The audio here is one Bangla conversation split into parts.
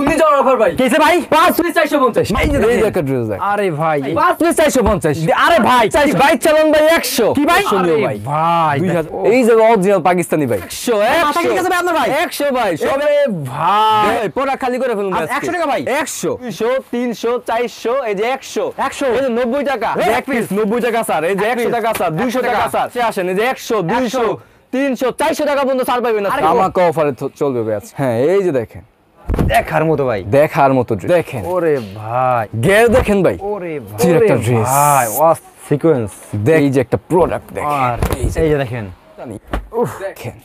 ঘূর্ণি ঝড় অফার ভাই। কেসে ভাই 5 পিস 450। এই যে এই যে একটা ড্রেস দেখ। আরে ভাই 5 পিস 450। আরে ভাই বাইক চালান ভাই 100 কি ভাই শুনিও ভাই ভাই 2000 এই যে অরিজিনাল পাকিস্তানি ভাই 100 মাথা কি গেছে ভাই আপনার ভাই 100 ভাই সবে সবে ভাই ভাই পুরো খালি করে ফেলুন আচ্ছা, 100 টাকা ভাই 100 200 300 400 এই যে 100 100 এই যে 90 টাকা এক পিস 90 টাকা স্যার এই যে 100 টাকা স্যার 200 টাকা স্যার সে আসেন এই যে 100 200 300 400 টাকা পর্যন্ত ছাড় পাবেন না আমাকে অফারে চলবে ভাই হ্যাঁ এই যে দেখেন দেখার মতো ভাই দেখার মতো দেখেন ওরে ভাই গের দেখেন ভাই ওরে জির একটা ড্রেস ভাই ওয়াস সিকোয়েন্স এই যে একটা প্রোডাক্ট দেখেন আর এই যে দেখেন দেখেন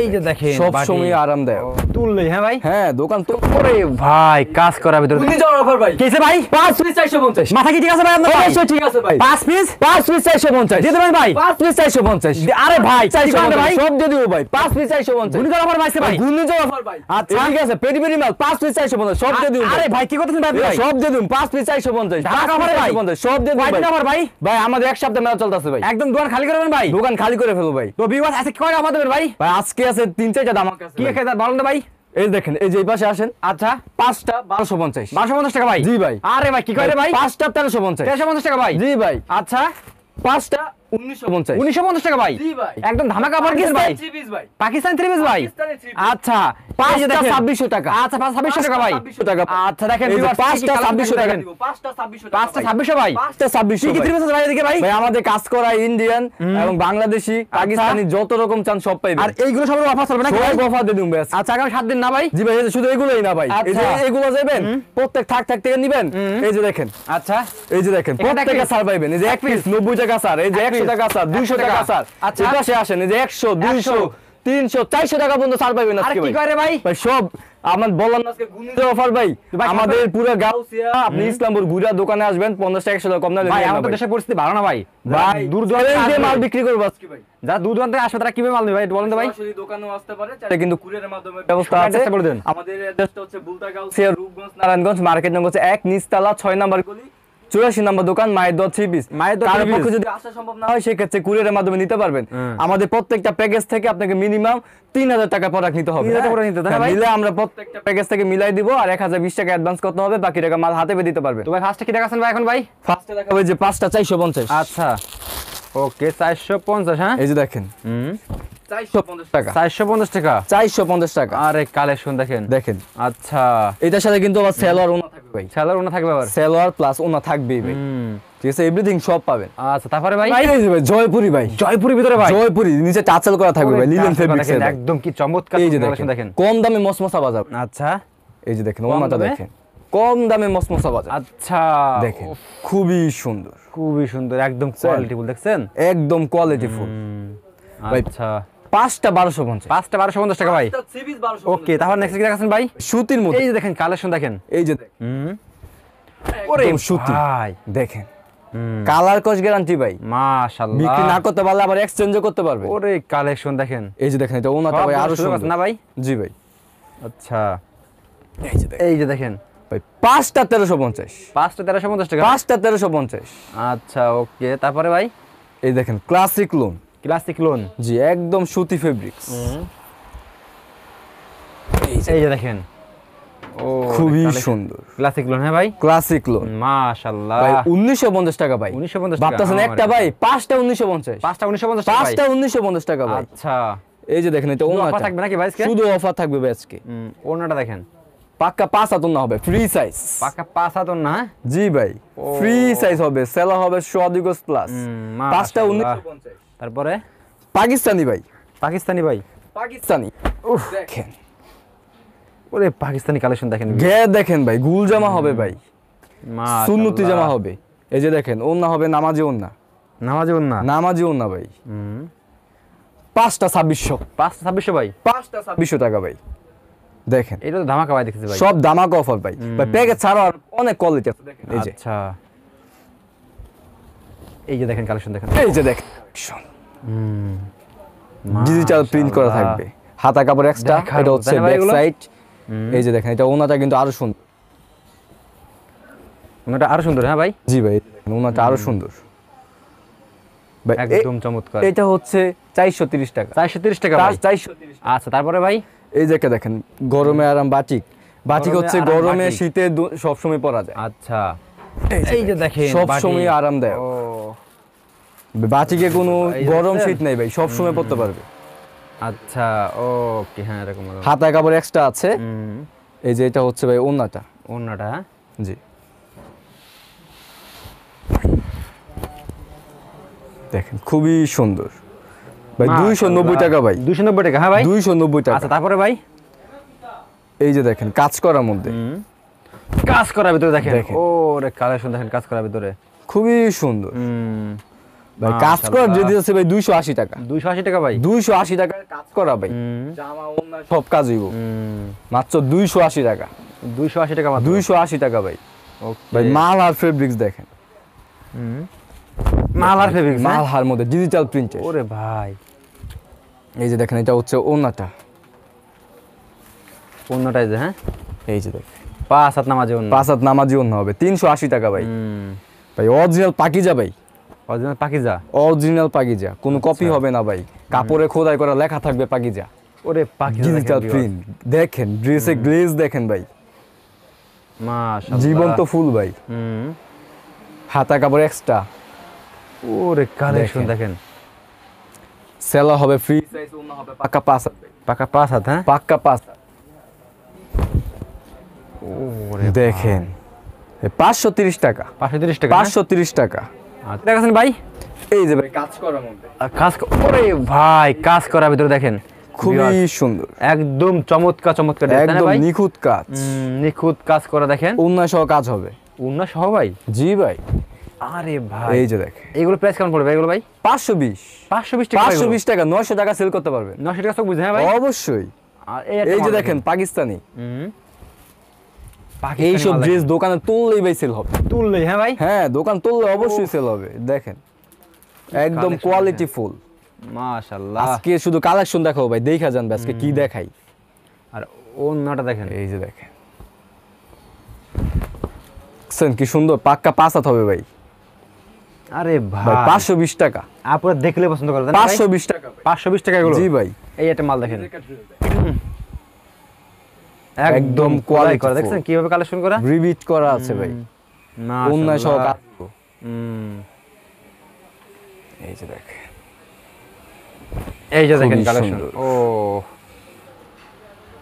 এই যে দেখেন সব সময় আরামদায়ক তুললে হ্যাঁ ভাই হ্যাঁ দোকান তো ওরে ভাই কাজ করার ভিতর ঘূর্ণি ঝড় অফার ভাই। কেসে ভাই 5 পিস 450। মাথা কি ঠিক আছে ভাই আপনার ভাই অবশ্যই ঠিক আছে ভাই। 5 পিস 5 পিস 450 দিয়ে দেবেন ভাই 5 পিস 450। আরে ভাই 450 ভাই সব দিয়ে দিব ভাই 5 পিস 450 ঘুনি অফার পাইছে ভাই ঘূর্ণিঝড় অফার ভাই। আচ্ছা ঠিক আছে পেটি পেটি মাল 5 পিস 450 সব দিয়ে দিব আরে ভাই কি করতেছেন ভাই আপনি? সব দিয়ে দিব 5 পিস 450 ঢাকা অফারে ভাই? সব দিয়ে দিব কয়দিন অফার ভাই ভাই আমাদের এক সপ্তাহ মেলা চলতেছে ভাই একদম দোকান খালি করবেন ভাই দোকান খালি করে ফেলবো ভাই তো ভিউয়ার্স আজকে কয় অফার দেবেন ভাই ভাই আজকে আছে 3-4টা ধামাকা আছে কি ভাই। খেতে বলেন তো ভাই এই দেখেন এই যে এই পাশে আসেন আচ্ছা পাঁচটা 1250 1250 টাকা ভাই জি ভাই আরে ভাই কি কয় রে ভাই পাঁচটা 1350 1350 টাকা ভাই জি ভাই আচ্ছা পাঁচটা 1950 1950 টাকা ভাই জি ভাই। একদম ধামাকা অফার দিয়েছেন ভাই 3 পিস ভাই। পাকিস্তান 3 পিস ভাই পাকিস্তানি 3 পিস। আচ্ছা এই যে পাঁচটা দেখেন 2600 টাকা আচ্ছা 2600 টাকা ভাই 2600 টাকা। আচ্ছা দেখেন এই যে viewers, পাঁচটা কি কি 2600 কালার টাকা দেখেন। দিব 5টা 2600 টাকা। পাঁচটা ভাই। 2600 ভাই 5টা 2600 কি কি 3 পিস ভাই এদিকে ভাই ভাই আমাদের কাজ করা ইন্ডিয়ান এবং বাংলাদেশি পাকিস্তানি যত রকম চান সব পাইবেন আর এইগুলো সব অফার চলবে না সব অফার দিয়ে দিন ভাই আজকে। আচ্ছা আগামী 7 দিন না ভাই জি ভাই এই যে শুধু এগুলোই না ভাই এই যে আচ্ছা। এগুলো যাবেন প্রত্যেক থাক থেকে নেবেন এই যে দেখেন আচ্ছা এই যে দেখেন এখানে প্রত্যেকটা এক ছাড় পাইবেন এই যে এক পিস 90 টাকা স্যার এই যে 100 টাকা স্যার 200 টাকা স্যার আচ্ছা। এই পাশে আসেন এই যে 100 200 300 400 টাকা পর্যন্ত ছাড় পাইবেন আরে আজকে কি ভাই করে ভাই ভাই সব আমার বললাম না আজকে ঘূর্ণিঝড় অফার ভাই ভাই, আমাদের পুরো গাউসিয়া আপনি ইসলামপুর ঘুরা দোকানে আসবেন 50 টাকা 100 টাকা কম না ভাই আমাদের দেশের পরিস্থিতি ভালো না ভাই ভাই দূর চ্যালেঞ্জ দিয়ে দূরান্তে মাল মাল বিক্রি করব আজকে ভাই যারা দূর দূরান্তে আসবে তারা কিভাবে মাল নেবে ভাই একটু বলেন তো ভাই সরাসরি দোকানেও আসতে পারে। এটা কিন্তু কুরিয়ারের মাধ্যমে ব্যবস্থা আছে অ্যাড্রেসটা বলে দেন আমাদের অ্যাড্রেসটা হচ্ছে বুলতাগাঁও গাউসিয়া রূপগঞ্জ নারায়ণগঞ্জ মার্কেট নম্বর 1 নিচতলা 6 নম্বর গলি 84 নম্বর দোকান মায়ের দোয়া 3 পিস মায়ের দোয়া কারো 3 পক্ষে piece। যদি আসা সম্ভব না হয় সেই ক্ষেত্রে কুরিয়ারের মাধ্যমে নিতে পারবেন আমাদের প্রত্যেকটা প্যাকেজ থেকে আপনাকে মিনিমাম 3000 টাকা প্রোডাক্ট নিতে হবে 3000 টাকা product নিতে হবে, হ্যাঁ, ভাই? নিলে আমরা প্রত্যেকটা প্যাকেজ থেকে মিলাই দিব আর 1020 টাকা অ্যাডভান্স করতে হবে বাকি টাকা মাল হাতে পেয়ে দিতে পারবেন তো ভাই ফার্স্টে কি দেখাচ্ছেন ভাই এখন ভাই ফার্স্টে দেখাবো যে 5টা 450 আচ্ছা ওকে 450 হ্যাঁ এই যে দেখেন 450 টাকা 450 টাকা 450 টাকা আরে কালেকশন দেখেন দেখেন আচ্ছা এটার সাথে কিন্তু আবার সেলোয়ার ওনা থাকবে ভাই সেলার ওনা থাকবে আবার সেলোয়ার প্লাস ওনা থাকবেই ভাই ঠিক আছে এভরিথিং সব পাবেন আচ্ছা তারপরে ভাই এই যে ভাই জয়পুরি ভাই জয়পুরের ভিতরে ভাই জয়পুরি নিচে টাচেল করা থাকবে ভাই লিলেন ফেব্রিক্স দেখেন একদম কি চমৎকার এই যে কালেকশন দেখেন কম দামে মসমসা বাজার আচ্ছা এই যে দেখেন কম ওনাটা দামে? দেখেন কম দামে মসমসা বাজার আচ্ছা দেখেন খুবই সুন্দর খুবই সুন্দর একদম কোয়ালিটিফুল দেখছেন একদম কোয়ালিটিফুল ভাই, আচ্ছা 5টা 1250 5টা 1250 টাকা ভাই 3 পিস 1200 ওকে তারপর নেক্সট কি দেখাচ্ছেন ভাই সুতির মধ্যে এই যে দেখেন কালেকশন দেখেন এই যে দেখেন ওরে একদম সুতি ভাই দেখেন কালার কস গ্যারান্টি ভাই মাশাআল্লাহ বিক্রি না করতে পারলে আবার এক্সচেঞ্জও করতে পারবে ওরে কালেকশন দেখেন এই যে দেখেন এটা ওনাটা ভাই আরো সুন্দর সুন্দর না ভাই জি ভাই আচ্ছা এই যে দেখেন এই যে দেখেন ভাই 5টা 1350 5টা 1350 টাকা 5টা 1350 আচ্ছা ওকে তারপরে ভাই এই দেখেন ক্লাসিক লোন ক্লাসিক লোন জি একদম সুতি ফেব্রিক্স এই যে দেখেন ও খুবই সুন্দর ক্লাসিক লোন হ্যাঁ ভাই ক্লাসিক লোন মাশাআল্লাহ ভাই 1950 টাকা ভাই 1950 টাকা ভাবতাছেন একটা ভাই 5টা 1950 5টা 1950 টাকা ভাই 5টা 1950 টাকা ভাই আচ্ছা এই যে দেখেন এটা অফার ওনাটা থাকবে নাকি ভাই আজকে শুধু অফার থাকবে ভাই আজকে ওনাটা দেখেন পাক্কা 5 হাত না হবে ফ্রি সাইজ পাকা 5 হাত না জি ভাই ফ্রি সাইজ হবে সেলা হবে সোয়াদিগস প্লাস 5টা 1950 তারপরে পাকিস্তানি ভাই পাকিস্তানি ভাই পাকিস্তানি দেখেন ওরে পাকিস্তানি কালেকশন দেখেন ঘে দেখেন ভাই গুল জামা হবে ভাই মাশাআল্লাহ সুন্নতি জামা হবে এই যে দেখেন ওন্না হবে নামাজি ওন্না নামাজি ওন্না নামাজি ওন্না ভাই 5টা 2600 5টা 2600 ভাই 5টা 2600 টাকা ভাই দেখেন এটা তো ধামাকা ভাই দেখতেছি ভাই সব দামাকা অফার ভাই ভাই প্যাকেজ ছাড়াও আর অনেক কোয়ালিটি আছে দেখেন এই যে আচ্ছা এই যে দেখেন কালেকশন দেখেন এই যে দেখেন ডিজিটাল প্রিন্ট করা থাকবে হাতা কাপড় এক্সট্রা দেখার এটা মতো, হচ্ছে তাই না ভাই ব্যাক এগুলো? সাইড এই যে দেখেন এটা ওনাটা কিন্তু আরো সুন্দর ওনাটা আরো সুন্দর হ্যাঁ ভাই জি ভাই দেখেন ওনাটা আরো সুন্দর ভাই একদম চমৎকার এটা হচ্ছে 430 টাকা 430 টাকা ভাই 430 আচ্ছা তারপরে ভাই এই যে একটা দেখেন গরমে আরাম বাটিক বাটিক গরমে হচ্ছে আরাম গরমে বাটিক। শীতে সব সময় পরা যায়, আচ্ছা এই যে দেখেন সব বাটিক। সময় আরামদায়ক। ও বাটিকে কোনো এই যে গরম দেখছেন? শীত নাই ভাই, সব সময় পরতে পারবে। আচ্ছা ওকে, হ্যাঁ এরকম এরকম। হাতায় কাপড় এক্সট্রা আছে। হুম, এই যে এটা হচ্ছে ভাই ওন্নাটা, ওড়নাটা হ্যাঁ? জি দেখেন খুবই সুন্দর ভাই, 290 টাকা ভাই, 290 টাকা হ্যাঁ ভাই। 290 টাকা। আচ্ছা তারপরে ভাই এই যে দেখেন কাজ করার মধ্যে, কাজ করার ভিতরে দেখেন, দেখেন। ও রে কালেকশন দেখেন কাজ করার ভিতরে। খুবই সুন্দর হুম, ভাই। কাজ করার মাশাআল্লাহ। যদি আছে ভাই 280 টাকা, 280 টাকা ভাই। 280 টাকার কাজ করা ভাই, হুম, জামা ওন্না সব কাজ হইব হুম, মাত্র 280 টাকা। 280 টাকা মাত্র। 280 টাকা ভাই। ওকে ভাই মাল আর ফেব্রিক্স দেখেন, হুম, মালার ফেব্রিক মাল হার মধ্যে ডিজিটাল প্রিন্টের। ওরে ভাই, এই যে দেখেন এটা হচ্ছে ওন্নাটা, অন্যটাই যে হ্যাঁ, এই যে দেখেন 5 হাত নামাজে অন্য। 5 হাত নামাজি ওন্না হবে 380 টাকা ভাই। হুম, ভাই অরিজিনাল পাকিজা ভাই, অরিজিনাল পাকিজা। অরিজিনাল পাকিজা, কোনো কপি হবে না ভাই। কাপড়ে খোদাই করা লেখা থাকবে পাকিজা, ওরে পাকিজা ডিজিটাল প্রিন্ট দেখেন। ড্রেসে গ্লেজ দেখেন ভাই, মাশাআল্লাহ। জীবন্ত ফুল ভাই। হুম, হাতা কাপড় এক্সট্রা, ওরে কালেকশন দেখেন। দেখেন। সেলা হবে ফ্রি সাইজ, ওন্না হবে পাক্কা 5 হাত ভাই, পাকা 5 হাত হ্যাঁ। পাক্কা 5 হাত। ওরে দেখেন 530 টাকা, 530 টাকা। 530 টাকা। আচ্ছা দেখেন ভাই, এই যে ভাই কাজ করার মধ্যে আর ওরে ভাই কাজ করার ভিতরে দেখেন খুবই সুন্দর, একদম চমৎকার চমৎকার dress, তাই না একদম ভাই? নিখুঁত কাজ, নিখুঁত কাজ করা দেখেন, ওন্না সহ কাজ হবে। উন্না সহ ভাই। জি ভাই। আরে ভাই এই যে দেখেন এগুলো প্রাইস কেমন পড়বে এগুলো ভাই? 520, 520 টাকা। 520 টাকা, 900 টাকা সেল করতে পারবেন 900 টাকা সব বুঝে হ্যাঁ ভাই। অবশ্যই। আর এই যে দেখেন পাকিস্তানি, পাকিস্তানি এইসব মাল ড্রেস দেখেন। দোকানে তুললেই ভাই সেল হবে। তুললেই হ্যাঁ ভাই। হ্যাঁ দোকান তুললে অবশ্যই সেল হবে। দেখেন একদম collection কোয়ালিটি ফুল। মাশাআল্লাহ। আজকে শুধু কালেকশন দেখাবো ভাই, দেখা যান আজকে কি দেখাই। আর ওন্নাটা দেখেন, এই যে দেখেন দেখছেন কি সুন্দর, পাক্কা 5 হাত হবে ভাই। আরে ভাই ভাই 520 টাকা, আপনারা দেখলে পছন্দ করবেন, তাই না ভাই? 520 টাকা ভাই। 520 টাকা এগুলো। জি ভাই এই একটা মাল দেখেন, একদম একদম quality কোয়ালিটি করা, full। দেখছেন কিভাবে কালেকশন করা? রিবিট করা আছে ভাই, ওন্না সহ মাশাআল্লাহ। কাজ। হুম, এই যে দেখেন এই যে দেখেন খুবই কালেকশন। সুন্দর। ও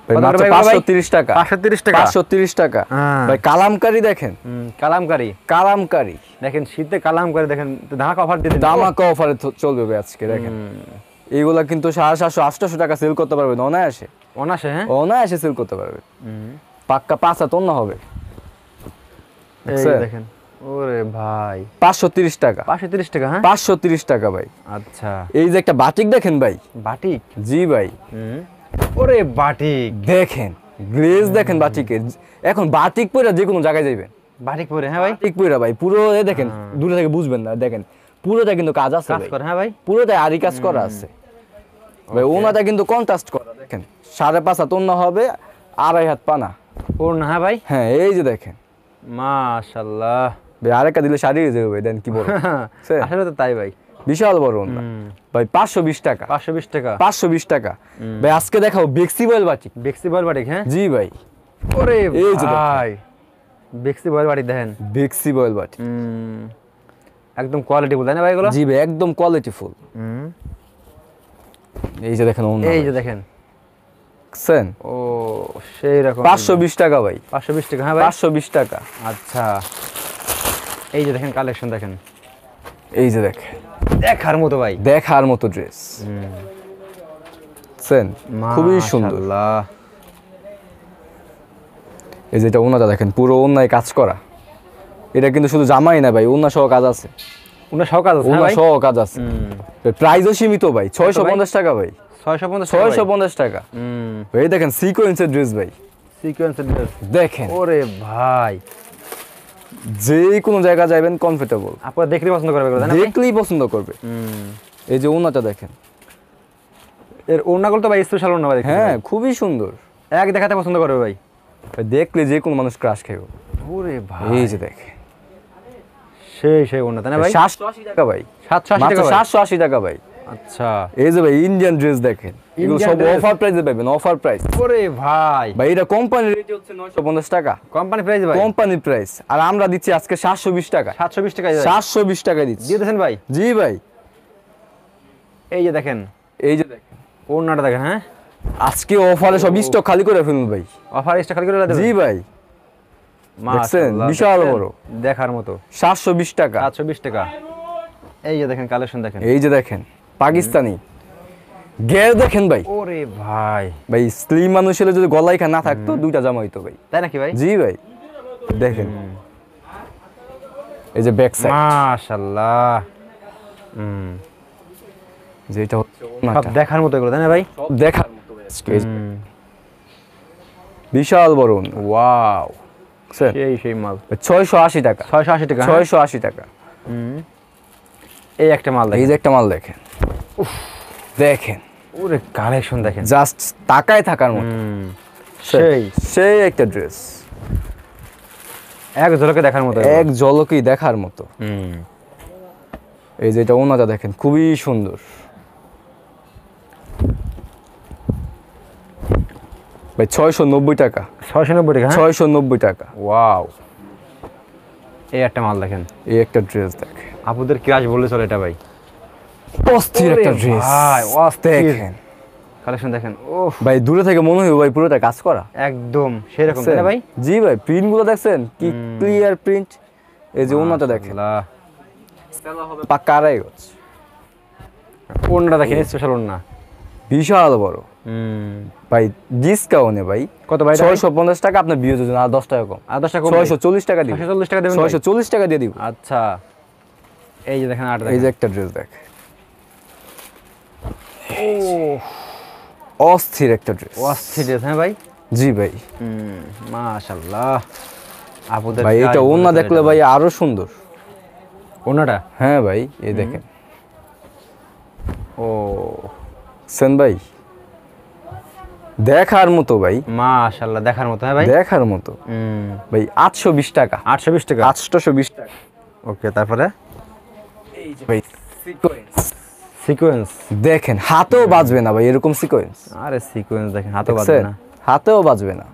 ভাই কত মাত্র করে ভাই? 530 টাকা, 530 টাকা। 530 টাকা হ্যাঁ। ভাই। কালামকারি দেখেন, কালামকারি কালামকারি দেখেন, শীতে কালামকারি দেখেন, ধামাকা অফার দিয়ে দিন। দামাকা অফারে চলবে ভাই আজকে। দেখেন এইগুলা কিন্তু 750 800 টাকা সেল করতে পারবেন অনায়াসে, অনাসে হ্যাঁ। অনায়াসে সেল করতে পারবেন। পাক্কা 5 হাত ওন্না হবে, এই দেখছেন? দেখেন ওরে ভাই 530 টাকা, 530 টাকা হ্যাঁ। 530 টাকা ভাই। আচ্ছা এই যে একটা বাটিক দেখেন ভাই, বাটিক। জি ভাই ওরে বাটিক, দেখেন গ্লেজ দেখেন বাটিকের। এখন বাটিক পরে যে কোনো জায়গায় যাইবেন, বাটিক পরে হ্যাঁ ভাই। বাটিক পরে ভাই পুরো এ দেখেন, দূরে থেকে বুঝবেন না, দেখেন পুরোটা কিন্তু কাজ আছে কাজ ভাই, করে হ্যাঁ ভাই। পুরোটাই আরি কাজ করা আছে ভাই। ওনাটা কিন্তু কন্ট্রাস্ট করা, দেখেন 5.5 হাত ওন্না হবে, 2.5 হাত পানা। ওর না হ্যাঁ ভাই। হ্যাঁ এই যে দেখেন মাশাআল্লাহ। ভাই, আরেকটা দিলে শাড়ি হয়ে যাবে ভাই। দেন কি বড়, সে আসলে তো তাই ভাই। বিশাল বড় ওন্না ভাই। 520 টাকা, 520 টাকা 520 টাকা ভাই। আজকে দেখাও বেক্সিবল বাটিক। বেক্সি বয়েল বাটিক হ্যাঁ। জি ভাই, ওরে এই যে দেখেন। ভাই বেক্সি বয়েল বাটিক দেখেন, বেক্সিবল বাটিক। একদম কোয়ালিটি বল, তাই না ভাই এগুলো? জি ভাই একদম কোয়ালিটি ফুল। এই যে দেখেন ওন্না, এই যে দেখেন, দেখছেন ও সেই রকম। 520 টাকা ভাই, 520 টাকা হ্যাঁ ভাই। 520 টাকা। আচ্ছা এই যে দেখেন কালেকশন দেখেন, এই যে দেখেন দেখার মতো ভাই। দেখার মতো ড্রেস, দেখছেন খুবই সুন্দর। মাশাআল্লাহ। এই যে এটা ওন্নাটা দেখেন, পুরো ওন্নায় কাজ করা। এটা কিন্তু শুধু জামাই না ভাই, ওন্না সহ কাজ আছে, ওনার সকাল আছে হ্যাঁ ওন্না ভাই। সহ কাজ আছে। প্রাইসও সীমিত ভাই, 650 টাকা ভাই, 650 650 টাকা। এই দেখেন সিকোয়েন্সের ড্রেস ভাই, সিকোয়েন্সের ড্রেস। দেখেন ওরে ভাই যে কোনো জায়গা যাবেন কমফোর্টেবল, আপনারা দেখলে পছন্দ করবে এগুলো, তাই না ভাই? দেখলেই পছন্দ করবে। এই যে ওন্নাটা দেখেন, এর ওড়নাগুলো তো ভাই স্পেশাল ওড়না ভাই। হ্যাঁ খুবই সুন্দর এক দেখাতে পছন্দ করবে ভাই। ভাই। দেখলে যে কোনো মানুষ ক্রাশ খাইব। ওরে ভাই এই যে দেখেন সেই সেই ওড়না, তাই না ভাই? 780 টাকা ভাই, 780 মাত্র টাকা ভাই। 780 টাকা ভাই। আচ্ছা এই যে ভাই ইন্ডিয়ান ড্রেস দেখেন, এগুলো Indian সব dress? অফার প্রাইসে পাবেন, অফার প্রাইস ওরে ভাই ভাই। এটা কোম্পানির রেট হচ্ছে 950 টাকা, কোম্পানি প্রাইস ভাই কোম্পানি প্রাইস, আর আমরা দিচ্ছি আজকে 720 টাকা, 720 টাকা 720 টাকা দিচ্ছি। দিয়ে দিয়েছেন ভাই। জি ভাই, এই যে দেখেন এই যে দেখেন ওড়নাটা দেখেন। হ্যাঁ আজকে অফারে সব স্টক খালি করে ফেলুন ভাই। অফার এক্সট্রা খালি করে দেবেন। জি ভাই, দেখছেন? মাশাআল্লাহ, বিশাল দেখছেন? বড়। দেখার মতো 720 টাকা। 720 টাকা। এই যে দেখেন কালেকশন দেখেন। এই যে দেখেন পাকিস্তানি গের দেখেন ভাই। ওরে ভাই ভাই স্লিম মানুষের যদি গলায় খা না থাকতো দুইটা জামা হইতো ভাই। তাই নাকি ভাই? জি ভাই, দেখেন এই যে ব্যাক সাইড, মাশাআল্লাহ। যেটা হচ্ছে সব ওনাটা, দেখার মতো এগুলো তাই না ভাই? সব দেখার মতো ভাই আজকে। বিশাল বড় ওড়না। ওয়াও, বুঝছেন? সেই মাল 680 টাকা, 680 টাকা। 680 টাকা। এই একটা মাল এই দেখেন। যে একটা মাল দেখেন, দেখেন ওরে কালেকশন দেখেন। জাস্ট তাকায় থাকার মতো। সেই সেই একটা ড্রেস, এক ঝলকে দেখার মতো। এক ঝলকেই দেখার মতো। এই যে এটা ওনাটা দেখেন, খুবই সুন্দর ভাই। 690 টাকা, 690 টাকা। 690 টাকা। ওয়াও, এই একটা মাল দেখেন। এই একটা ড্রেস দেখেন, আপুদের ক্রাশ বললে চলে এটা ভাই। অস্থির একটা ড্রেস ভাই, অস্থির। দেখেন কালেকশন দেখেন। ওহ, ভাই, দূরে থেকে মনে হয় ভাই পুরোটা কাজ করা। একদম সেরকম তাই না ভাই? জি ভাই, প্রিন্ট গুলো দেখছেন কি ক্লিয়ার প্রিন্ট। এই যে ওনাটা দেখেন, আল্লাহ, সেলা হবে পাক্কা আড়াই গজ। ওড়নাটা দেখেন, স্পেশাল ওড়না। বিশাল বড় ভাই, ডিসকাউন্টে ভাই। কত ভাই? 650 টাকা, আপনার বিয়ে যোজনা আর 10 টাকা কম। আর 10 টাকা কম। 640 টাকা দিব, 640 টাকা দেবেন ভাই? 640 টাকা দিয়ে দিব। আচ্ছা, এই যে দেখেন, আর এই যে দেখেন। একটা ড্রেস দেখ, অস্থির একটা ড্রেস। অস্থির ড্রেস। হ্যাঁ ভাই। জি ভাই, মাশাআল্লাহ। আপুদের ভাই ক্রাশ এটা বললে ওনা চলে দেখলে এটা। ভাই আরো সুন্দর। ওড়নাটা। হ্যাঁ ভাই, এই দেখেন ও সেন ভাই, দেখার মতো ভাই, মাশাআল্লাহ, দেখার মতো। হ্যাঁ ভাই। দেখার মতো ভাই। 820 টাকা, 820 টাকা। 820 টাকা। ওকে, তারপরে এই যে ভাই সিকোয়েন্স সিকোয়েন্স। দেখেন, হাতেও বাজবে না ভাই এরকম সিকোয়েন্স। আরে সিকোয়েন্স দেখেন, হাতও বাজবে না। হাতেও বাজবে না।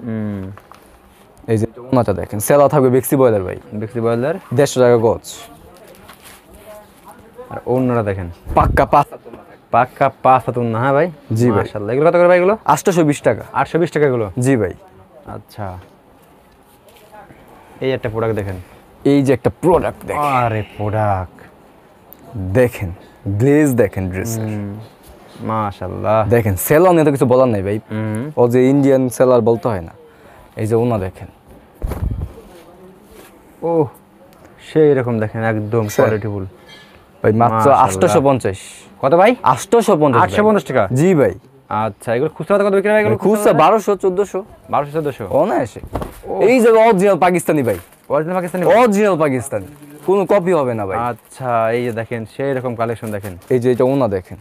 এই যে ওনাটা দেখেন, সেলা থাকবে বেক্সি বয়লার ভাই, বেক্সি বয়লার। 150 টাকা গজ। আর ওড়নাটা দেখেন, পাক্কা পাঁচ। পাক্কা 5 হাত ওড়না। হ্যাঁ ভাই। জি ভাই। মাশাআল্লাহ। এগুলো কত করে ভাই? এগুলো 820 টাকা। 820 টাকা এগুলো। জি ভাই, আচ্ছা, এই একটা প্রোডাক্ট দেখেন। এই যে একটা প্রোডাক্ট দেখেন, আরে প্রোডাক্ট দেখেন গ্লেজ দেখেন ড্রেস, মাশাআল্লাহ। দেখেন সেলার নিয়ে তো কিছু বলার নাই ভাই। ও যে ইন্ডিয়ান সেলার বলতে হয় না। এই যে ওনা দেখেন, ও সেই এরকম দেখেন, একদম কোয়ালিটিফুল ভাই মাত্র মাশাআল্লাহ। 850। কত ভাই? 850। 850 টাকা। জি ভাই, আচ্ছা, এগুলো খুচরা কত বিক্রি হয়? এগুলো খুচরা 1200 1400 1200 1400। অনায়াসে। এই যে অরিজিনাল পাকিস্তানি ভাই, অরিজিনাল পাকিস্তানি। অরিজিনাল পাকিস্তানি, কোনো কপি হবে না ভাই। আচ্ছা, এই যে দেখেন সেই এরকম কালেকশন দেখেন। এই যে এটা ওনা দেখেন,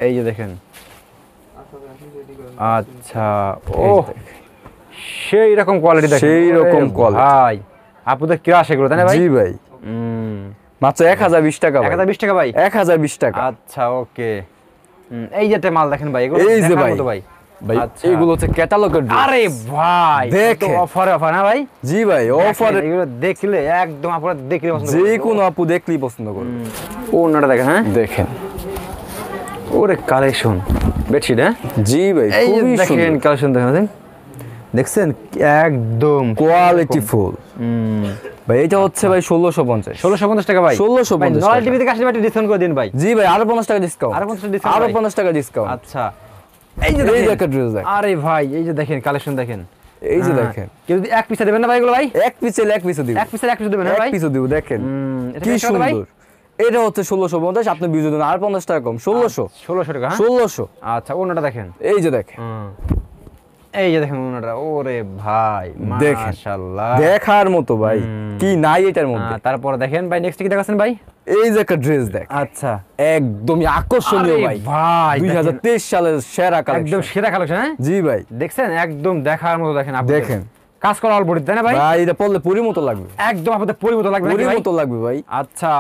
এই যে দেখেন। আচ্ছা, ও সেই রকম কোয়ালিটি দেখেন। সেই রকম ওরে quality। ভাই, আপুদের কি আসে এগুলো তাই না ভাই? জি ভাই, মাত্র 1020 টাকা ভাই। 1020 টাকা ভাই। 1020 টাকা। আচ্ছা, ওকে। এই যে একটা মাল দেখেন ভাই, এগুলো এই যে দেখার ভাই, মতো ভাই। ভাই আচ্ছা। এগুলো হচ্ছে ক্যাটালগের ড্রেস। আরে ভাই, দেখেন। অফারে অফার না ভাই? জি ভাই, অফারে দেখেন, এগুলো দেখলে একদম আপনারা দেখলে পছন্দ যে করবেন। কোনো আপু দেখলেই পছন্দ করবে। ওড়নাটা দেখেন। হ্যাঁ, দেখেন, ওরে কালেকশন বেডশিট। হ্যাঁ, জি ভাই, এই যে খুবই দেখেন সুন্দর, কালেকশন দেখেন, দেখছেন একদম কোয়ালিটি ফুল ভাই। এটা হচ্ছে ভাই 1650। 1650 টাকা ভাই। 1650 নয়াল টাকা। টিভিতে কাছে একটু ডিসকাউন্ট করে দিন ভাই। জি ভাই, আরো 50 টাকা ডিসকাউন্ট, আরো 50 discount আরো ভাই। 50 টাকা ডিসকাউন্ট। আচ্ছা, এই যে এই যে দেখেন একটা ড্রেস দেখ, আরে ভাই, এই যে দেখেন কালেকশন দেখেন। এই যে হ্যাঁ। দেখেন, কেউ যদি এক পিসে দেবেন না ভাই এগুলো ভাই? এক পিসে এক পিসে দিব, এক পিস দেবেন না এক ভাই? পিসে দিব। দেখেন এটা কি প্রাইস কত ভাই? সুন্দর। এটা হচ্ছে 1650, আপনি বিজয় দেন আর 50 টাকা কম, 1600। 1600 টাকা। হ্যাঁ? 1600। আচ্ছা, ওনাটা দেখেন। এই যে দেখেন, এই যে দেখেন ওনাটা, ওরে ভাই দেখেন। মাশাআল্লাহ। দেখার মতো ভাই, কি নাই এটার মধ্যে। তারপর দেখেন ভাই, নেক্সট কি দেখাচ্ছেন ভাই? এই যে একটা ড্রেস দেখ, আচ্ছা, একদমই আকর্ষণীয় আরে ভাই। ভাই, 2023 সালের সেরা একদম কালেকশন। সেরা কালেকশন। হ্যাঁ, জি ভাই, দেখছেন একদম দেখার মতো দেখেন। আপনি দেখেন। কাজ করা অল বডি তাই না ভাই? ভাই এটা পরলে পুরি মতো লাগবে, একদম আপনাদের পরিবর্তন লাগবে নাকি পুরি ভাই? মতো লাগবে ভাই। আচ্ছা,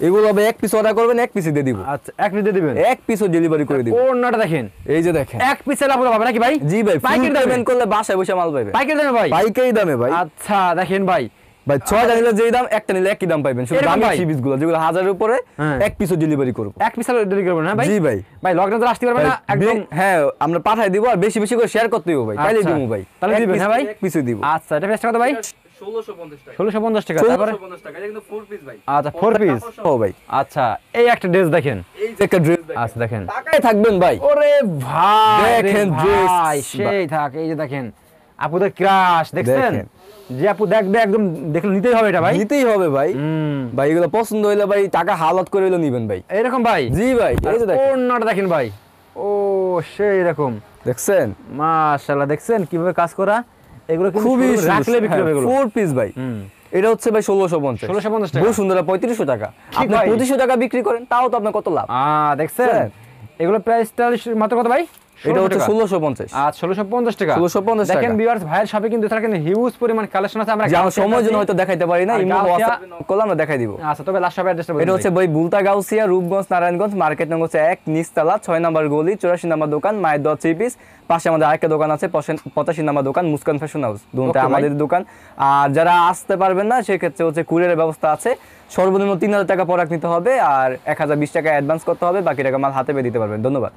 এগুলো হবে এক পিস অর্ডার করবেন, এক পিসে দিয়ে দিব। আচ্ছা এক পিস দিয়ে দিবেন, এক পিসও ডেলিভারি করে দিব। ওড়নাটা দেখেন, এই যে দেখেন এক পিসের লাভ পাবে নাকি ভাই? জি ভাই, পাইকারি পাইকারি দামে? পেমেন্ট করলে বাসায় বসে মাল পাইবে। পাইকারি দামে ভাই? পাইকারি দামে ভাই। আচ্ছা দেখেন ভাই, ভাই 6টা নিলে যেই দাম, একটা নিলে একই দাম পাইবেন। শুধু এরকম দামি ভাই? থ্রি পিস গুলো যেগুলো 1000 এর উপরে, হ্যাঁ। এক পিসও ডেলিভারি করব। এক পিস ডেলিভারি করবেন না ভাই? জি ভাই। ভাই লকডাউন তো আসতে পারবে না একদম? হ্যাঁ, আমরা পাঠাই দিব, আর বেশি বেশি করে শেয়ার করতে হবে ভাই, তাইলে আচ্ছা, দিব ভাই। তাহলে এক দিবেন, piece হ্যাঁ ভাই? এক পিসে দিব। আচ্ছা এটা প্রাইসটা কত ভাই? 1650 টাকা। 1650 টাকা। তারপরে 1650 টাকা। এটা কিন্তু 4 পিস ভাই। আচ্ছা 4 পিস। ও ভাই, আচ্ছা এই একটা ড্রেস দেখেন, এই যে একটা ড্রেস দেখেন, আচ্ছা দেখেন, টাকায় থাকবেন ভাই। ওরে ভাই দেখেন ড্রেস, dress। সেই থাক। এই যে দেখেন আপুদের ক্রাশ দেখছেন, দেখেন। যে আপু দেখবে একদম দেখলে নিতেই হবে এটা ভাই। নিতেই হবে ভাই। ভাই এগুলো পছন্দ হইলে ভাই টাকা হালাত করে হইলো নিবেন ভাই। এরকম ভাই? জি ভাই, এই যে দেখেন, ওড়নাটা দেখেন ভাই, ও সেই রকম, দেখছেন মাশাআল্লাহ। দেখছেন কিভাবে কাজ করা, এগুলো কিন্তু খুবই শুধু রাখলে বিক্রি হবে এগুলো। 4 পিস ভাই। এটা হচ্ছে ভাই 1650। 1650 টাকা। বহু সুন্দর 3500 টাকা। আপনি ভাই? 2500 টাকা বিক্রি করেন, তাও তো আপনার কত লাভ। দেখছেন স্যার। এগুলো প্রাইসটা মাত্র কত ভাই? এটা 16 হচ্ছে টাকা। 1650। আচ্ছা 1650 টাকা। 1650 দেখেন টাকা। ভিউয়ার্স, ভাইয়ের শপে কিন্তু এছাড়া কিন্তু হিউজ পরিমাণ কালেকশন আছে। আমরা যে আমার সময়ের জন্য হয়তো দেখাইতে পারি না, আর ইমো গাউসিয়া- হোয়াটসঅ্যাপ করলে আমরা দেখাই দিব। আচ্ছা তবে লাস্ট শপের অ্যাড্রেসটা বলুন। এটা হচ্ছে ভাই বুলতা গাউসিয়া, রূপগঞ্জ, নারায়ণগঞ্জ, মার্কেট নং হচ্ছে 1 নিচতলা, 6 নম্বর গলি, 84 নম্বর দোকান, মায়ের দোয়া থ্রি পিস। পাশে আমাদের আরেকটা দোকান আছে, 85 নম্বর দোকান, মুস্কান ফ্যাশন হাউস। দুটোটা Okay ভাই। আমাদের দোকান। আর যারা আসতে পারবেন না, সেক্ষেত্রে হচ্ছে কুরিয়ারের ব্যবস্থা আছে। সর্বনিম্ন 3000 টাকা প্রোডাক্ট নিতে হবে, আর 1020 টাকা অ্যাডভান্স করতে হবে, বাকি টাকা মাল হাতে পেয়ে দিতে পারবেন। ধন্যবাদ।